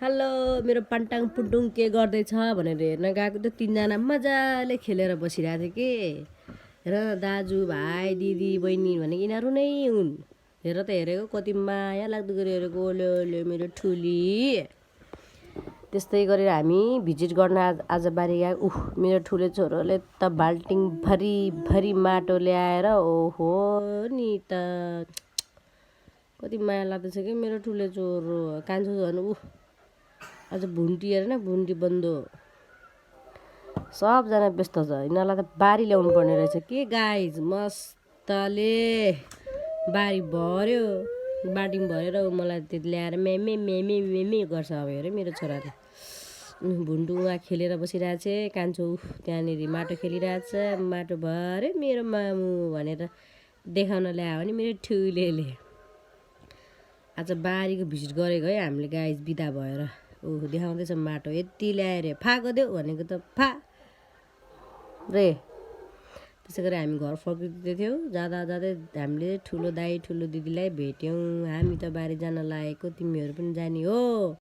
Hello मेरो पान्टाङ पुन्टुङ के गर्दैछ भनेर हेर्न गएको त तीनजना मजाले खेलेर बसिरहेको थियो के हेर दाजु भाइ दिदी बहिनी भनेको यिनीहरू नै हुन् हेर त हेरेको कति माया लाग्दो गरी हेरेको ओले ओले मेरो ठुली त्यस्तै गरेर हामी भिजिट गर्न आज बारी गएको मेरो ठुलो छोरोले त बाल्टिङ भरि भरि माटो ल्याएर ओहो नि त कति माया लाग्दैछ कि मेरो ठुलो छोरो कान्छो झन् आज भुन्टी हेरेन भुन्टी बन्दो सबजना व्यस्त छ यिनीहरूलाई त बारी ल्याउनु पर्ने रहेछ के गाइज मस्तले बारी भर्यो बाल्टिङ भरेर मलाई त्यो ल्याएर मेमे मेमे मेमे गर्छ अब हेऱ्यो मेरो छोराले भुन्टु उहाँ खेलेर बसिरहेछ कान्छो त्यहाँनिर माटो खेलिरहेछ माटो भर्यो मेरो मामु भनेर देखाउन ल्यायो भने मेरो ठुलेले आज बारीको भिजिट गरेको है हामीले गाइज बिदा भएर देखाउँदैछ माटो यति ल्याएर फा गरिदेऊ भनेको त फा रे त्यसै गरी हामी घर फर्किँदै थियौँ जाँदा जाँदै हामीले ठुलो दाइ ठुलो दिदीलाई भेट्यौँ हामी त बारी जान लागेको तिमीहरू पनि जाने हो।